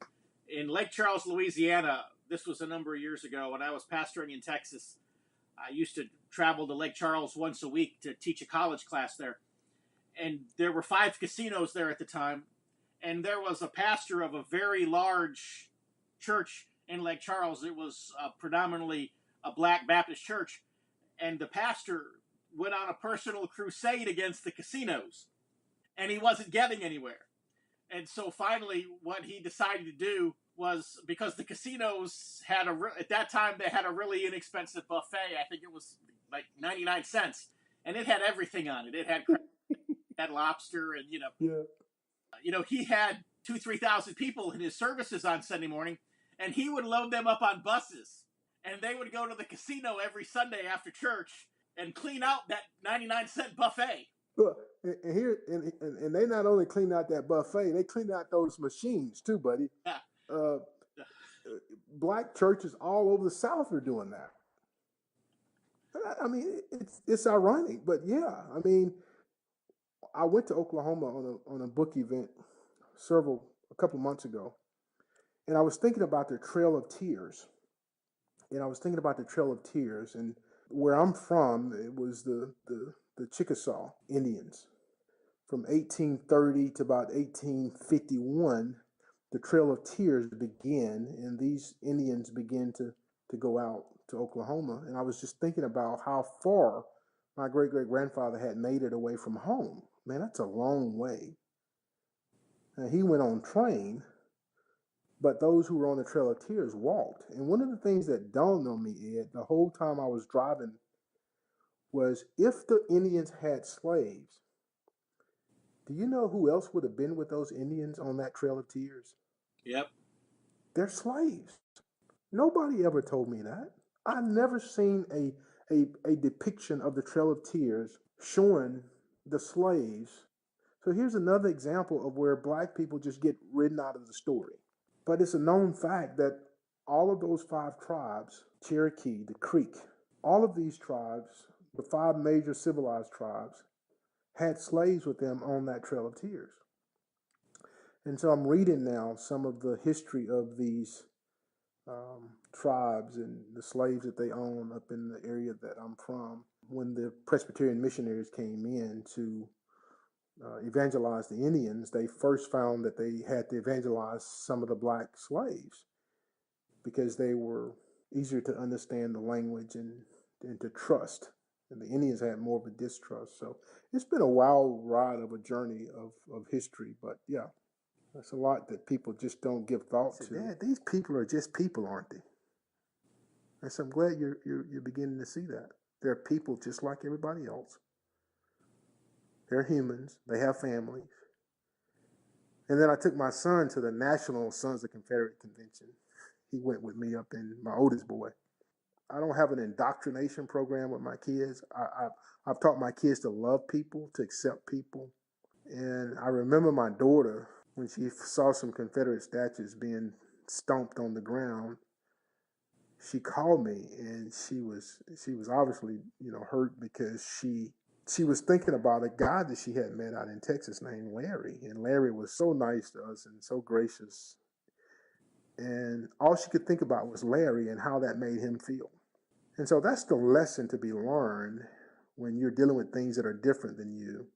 In Lake Charles, Louisiana, this was a number of years ago when I was pastoring in Texas. I used to travel to Lake Charles once a week to teach a college class there. And there were 5 casinos there at the time. And there was a pastor of a very large church in Lake Charles. It was predominantly a black Baptist church. And the pastor went on a personal crusade against the casinos. And he wasn't getting anywhere. And so finally, what he decided to do was, because the casinos had at that time they had a really inexpensive buffet. I think it was like 99 cents, and it had everything on it. It had crab, had lobster, and Yeah. he had 2,000 to 3,000 people in his services on Sunday morning, and he would load them up on buses, and they would go to the casino every Sunday after church and clean out that 99-cent buffet. Look, and they not only cleaned out that buffet, they cleaned out those machines too, buddy. Yeah. Uh, Black churches all over the South are doing that. I mean, it's ironic, but yeah. I mean, I went to Oklahoma on a book event a couple months ago, and I was thinking about the Trail of Tears. And where I'm from, it was the Chickasaw Indians. From 1830 to about 1851, the Trail of Tears began, and these Indians began to go out to Oklahoma. And I was just thinking about how far my great-great-grandfather had made it away from home. Man, that's a long way. And he went on train, but those who were on the Trail of Tears walked. And one of the things that dawned on me, Ed, the whole time I was driving, was if the Indians had slaves, do you know who else would have been with those Indians on that Trail of Tears? Yep. They're slaves. Nobody ever told me that. I've never seen a depiction of the Trail of Tears showing the slaves. So here's another example of where black people just get written out of the story. But it's a known fact that all of those 5 tribes, Cherokee, the Creek, all of these tribes, the 5 major civilized tribes, had slaves with them on that Trail of Tears. And so I'm reading now some of the history of these tribes and the slaves that they own up in the area that I'm from. When the Presbyterian missionaries came in to evangelize the Indians, they first found that they had to evangelize some of the black slaves because they were easier to understand the language and to trust. And the Indians had more of a distrust. So it's been a wild ride of a journey of history. But yeah, that's a lot that people just don't give thought to. Dad, these people are just people, aren't they? And so I'm glad you're beginning to see that. They're people just like everybody else. They're humans. They have families. And then I took my son to the National Sons of Confederate Convention. He went with me up in my oldest boy. I don't have an indoctrination program with my kids. I've taught my kids to love people, to accept people. And I remember my daughter, when she saw some Confederate statues being stomped on the ground, she called me, and she was obviously, hurt because she was thinking about a guy that she had met out in Texas named Larry. And Larry was so nice to us and so gracious. And all she could think about was Larry and how that made him feel. And so that's the lesson to be learned when you're dealing with things that are different than you.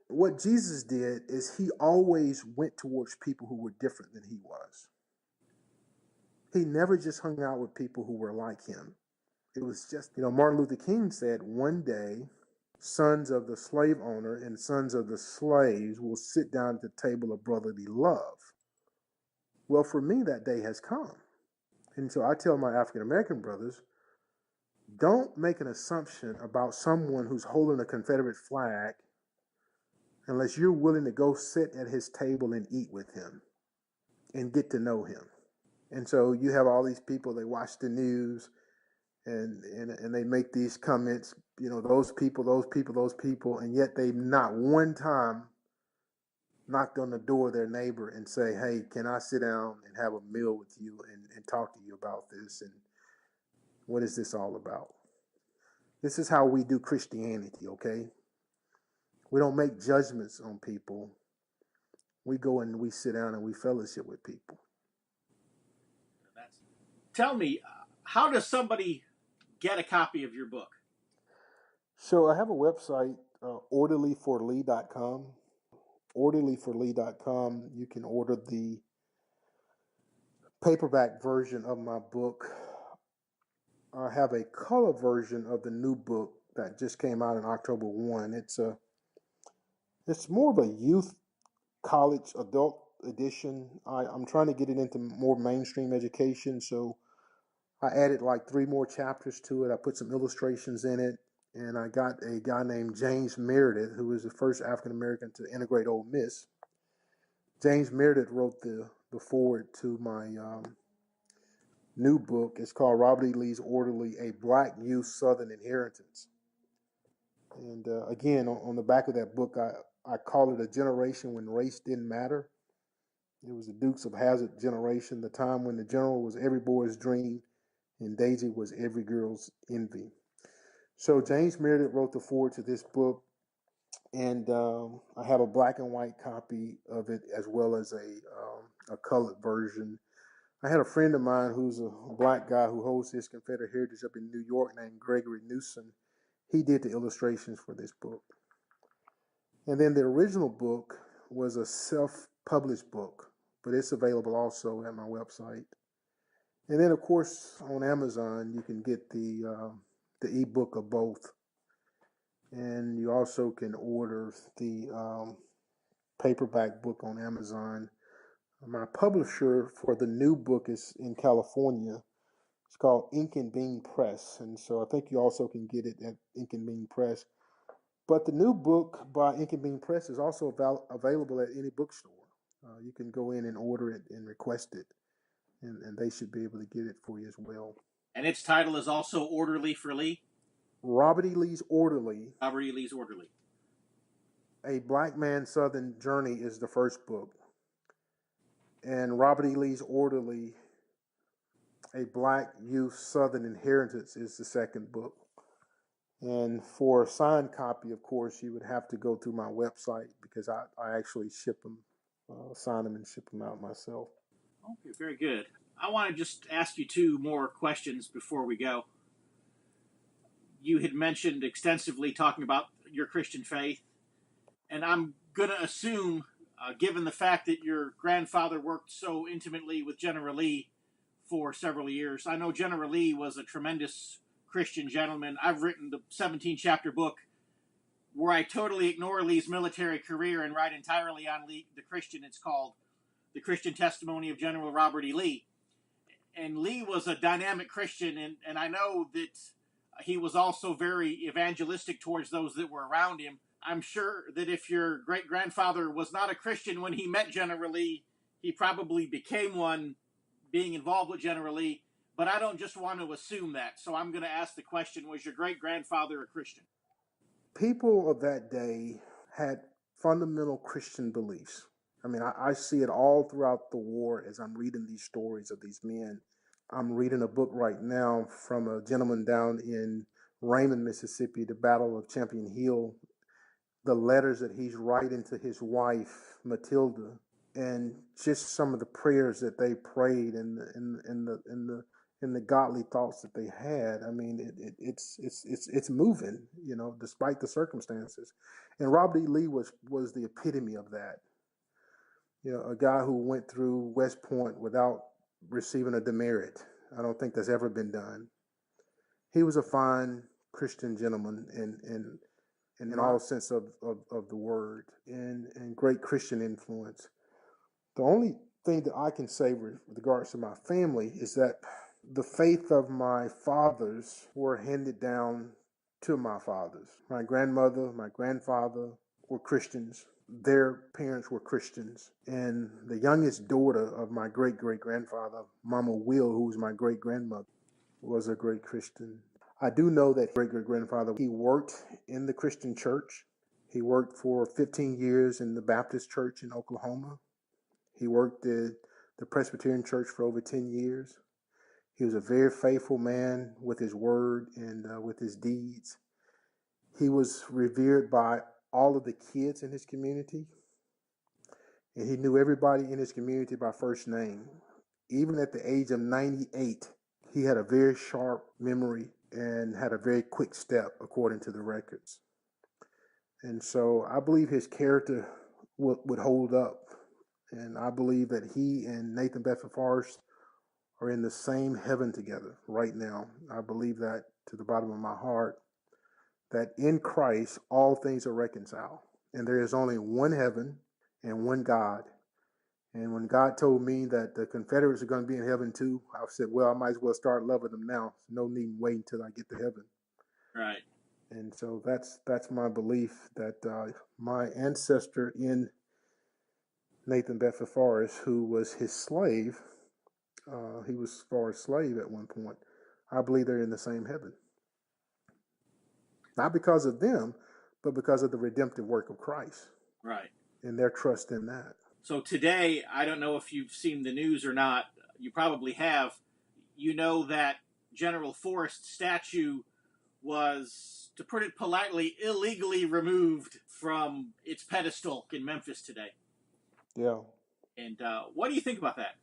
What Jesus did is he always went towards people who were different than he was. He never just hung out with people who were like him. It was just, Martin Luther King said, one day, sons of the slave owner and sons of the slaves will sit down at the table of brotherly love. Well, for me, that day has come. And so I tell my African American brothers, don't make an assumption about someone who's holding a Confederate flag unless you're willing to go sit at his table and eat with him and get to know him. And so you have all these people, they watch the news and they make these comments, those people, and yet they not one time knocked on the door of their neighbor and say, hey, can I sit down and have a meal with you and talk to you about this? And what is this all about? This is how we do Christianity, okay? We don't make judgments on people. We go and we sit down and we fellowship with people. Tell me, how does somebody get a copy of your book? So I have a website, orderlyforlee.com. Orderlyforlee.com. You can order the paperback version of my book. I have a color version of the new book that just came out in October 1. It's more of a youth college adult edition. I'm trying to get it into more mainstream education, so I added like 3 more chapters to it. I put some illustrations in it, and I got a guy named James Meredith, who was the first African American to integrate Ole Miss. James Meredith wrote the foreword to my new book. It's called Robert E. Lee's Orderly: A Black Youth Southern Inheritance. And again, on the back of that book, I call it a generation when race didn't matter. It was the Dukes of Hazzard generation, the time when the general was every boy's dream and Daisy was every girl's envy. So James Meredith wrote the foreword to this book, and I have a black and white copy of it as well as a colored version. I had a friend of mine who's a black guy who holds his Confederate heritage up in New York named Gregory Newsom. He did the illustrations for this book. And then the original book was a self-published book, but it's available also at my website. And then, of course, on Amazon, you can get the ebook of both. And you also can order the paperback book on Amazon. My publisher for the new book is in California. It's called Ink and Bean Press. And so I think you also can get it at Ink and Bean Press. But the new book by Ink and Bean Press is also available at any bookstore. You can go in and order it and request it, and they should be able to get it for you as well. And its title is also Orderly for Lee? Robert E. Lee's Orderly. Robert E. Lee's Orderly. A Black Man's Southern Journey is the first book. And Robert E. Lee's Orderly, A Black Youth Southern Inheritance is the second book. And for a signed copy, of course, you would have to go through my website because I actually ship them, sign them and ship them out myself. Okay, very good. I want to just ask you 2 more questions before we go. You had mentioned extensively talking about your Christian faith, and I'm going to assume, given the fact that your grandfather worked so intimately with General Lee for several years, I know General Lee was a tremendous Christian gentleman. I've written the 17-chapter book where I totally ignore Lee's military career and write entirely on Lee, the Christian. It's called The Christian Testimony of General Robert E. Lee. And Lee was a dynamic Christian, and I know that he was also very evangelistic towards those that were around him. I'm sure that if your great-grandfather was not a Christian when he met General Lee, he probably became one being involved with General Lee. But I don't just want to assume that. So I'm going to ask the question, was your great-grandfather a Christian? People of that day had fundamental Christian beliefs. I mean, I see it all throughout the war as I'm reading these stories of these men. I'm reading a book right now from a gentleman down in Raymond, Mississippi, the Battle of Champion Hill, the letters that he's writing to his wife, Matilda, and just some of the prayers that they prayed and the godly thoughts that they had. I mean, it's moving, you know, despite the circumstances. And Robert E. Lee was the epitome of that. You know, a guy who went through West Point without receiving a demerit. I don't think that's ever been done. He was a fine Christian gentleman in all sense of the word, and great Christian influence. The only thing that I can say with regards to my family is that the faith of my fathers were handed down to my fathers. My grandmother, my grandfather were Christians. Their parents were Christians. And the youngest daughter of my great-great-grandfather, Mama Will, who was my great-grandmother, was a great Christian. I do know that great-great-grandfather, he worked in the Christian church. He worked for 15 years in the Baptist church in Oklahoma. He worked at the Presbyterian church for over 10 years. He was a very faithful man with his word and with his deeds. He was revered by all of the kids in his community. And he knew everybody in his community by first name. Even at the age of 98, he had a very sharp memory and had a very quick step, according to the records. And so I believe his character would hold up. And I believe that he and Nathan Bedford Forrest are in the same heaven together right now. I believe that to the bottom of my heart, that in Christ, all things are reconciled. And there is only one heaven and one God, And when God told me that the Confederates are going to be in heaven too, I said, well, I might as well start loving them now. No need to wait until I get to heaven. Right. And so that's my belief that my ancestor in Nathan Bedford Forrest, who was his slave, he was Forrest's slave at one point. I believe they're in the same heaven. Not because of them, but because of the redemptive work of Christ. Right. And their trust in that. So today, I don't know if you've seen the news or not. You probably have. You know that General Forrest's statue was, to put it politely, illegally removed from its pedestal in Memphis today. Yeah. And what do you think about that?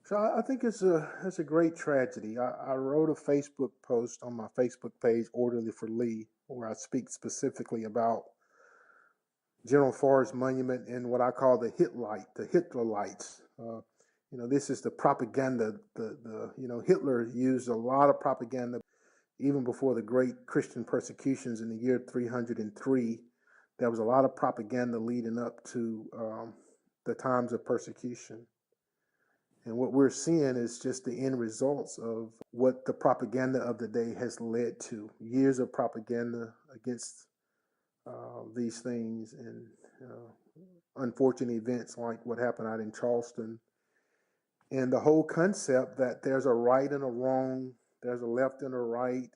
So I think it's a great tragedy. I wrote a Facebook post on my Facebook page, Orderly for Lee, where I speak specifically about General Forrest Monument and what I call the Hitler lights. This is the propaganda. Hitler used a lot of propaganda even before the great Christian persecutions in the year 303. There was a lot of propaganda leading up to the times of persecution. And what we're seeing is just the end results of what the propaganda of the day has led to. Years of propaganda against these things and unfortunate events like what happened out in Charleston. And the whole concept that there's a right and a wrong, there's a left and a right,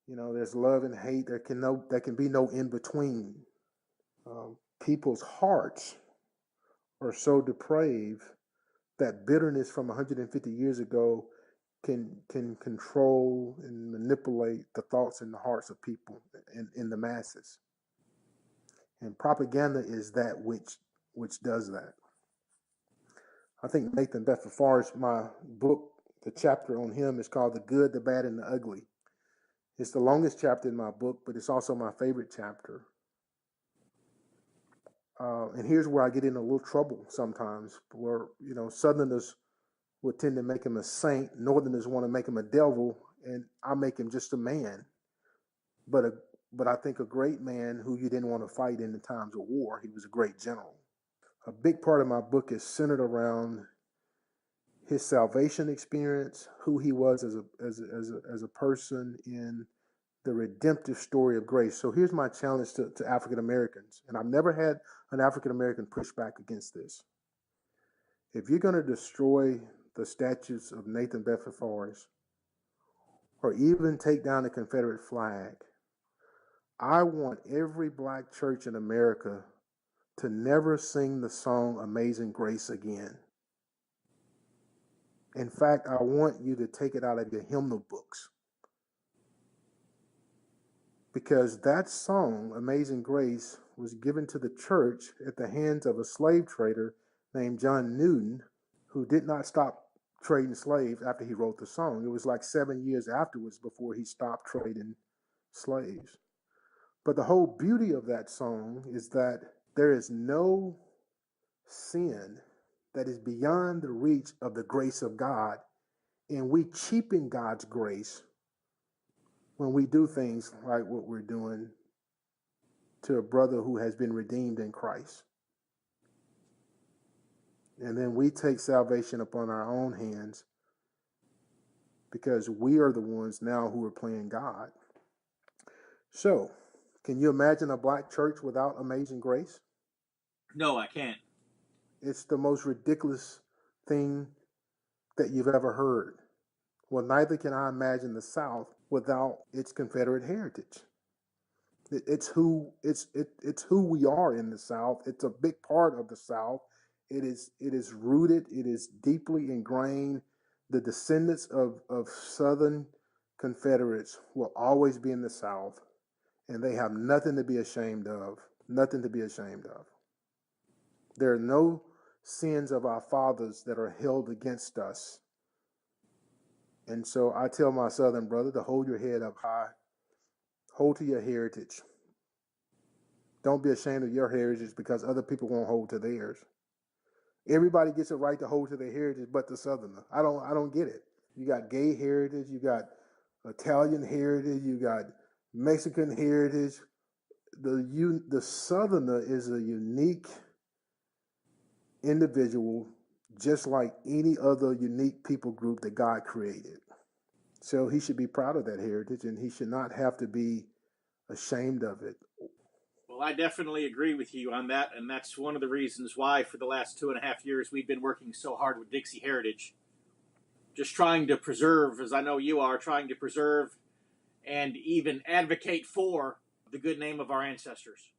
there's love and hate, there can be no in between. People's hearts are so depraved that bitterness from 150 years ago can control and manipulate the thoughts and the hearts of people in the masses. And propaganda is that which does that. I think Nathan Bedford Forrest, my book, the chapter on him is called The Good, the Bad, and the Ugly. It's the longest chapter in my book, but it's also my favorite chapter. And here's where I get in a little trouble sometimes, where, Southerners would tend to make him a saint. Northerners want to make him a devil, and I make him just a man. But I think a great man who you didn't want to fight in the times of war. He was a great general. A big part of my book is centered around his salvation experience, who he was as a person in the redemptive story of grace. So here's my challenge to African Americans, and I've never had an African American push back against this. If you're going to destroy the statues of Nathan Bedford Forrest, or even take down the Confederate flag, I want every black church in America to never sing the song Amazing Grace again. In fact, I want you to take it out of your hymnal books. Because that song, Amazing Grace, was given to the church at the hands of a slave trader named John Newton, who did not stop trading slaves after he wrote the song. It was like 7 years afterwards before he stopped trading slaves. But the whole beauty of that song is that there is no sin that is beyond the reach of the grace of God, and we cheapen God's grace when we do things like what we're doing to a brother who has been redeemed in Christ. And then we take salvation upon our own hands because we are the ones now who are playing God. So, can you imagine a black church without Amazing Grace? No, I can't. It's the most ridiculous thing that you've ever heard. Well, neither can I imagine the South without its Confederate heritage. It's who we are in the South. It's a big part of the South. It is rooted. It is deeply ingrained. The descendants of Southern Confederates will always be in the South, and they have nothing to be ashamed of. Nothing to be ashamed of. There are no sins of our fathers that are held against us. And so I tell my Southern brother to hold your head up high. Hold to your heritage. Don't be ashamed of your heritage because other people won't hold to theirs. Everybody gets a right to hold to their heritage, but the Southerner. I don't get it. You got gay heritage, you got Italian heritage, you got Mexican heritage. The Southerner is a unique individual just like any other unique people group that God created. So he should be proud of that heritage, and he should not have to be ashamed of it. Well, I definitely agree with you on that, and that's one of the reasons why for the last 2.5 years we've been working so hard with Dixie Heritage. Just trying to preserve, as I know you are, trying to preserve and even advocate for the good name of our ancestors.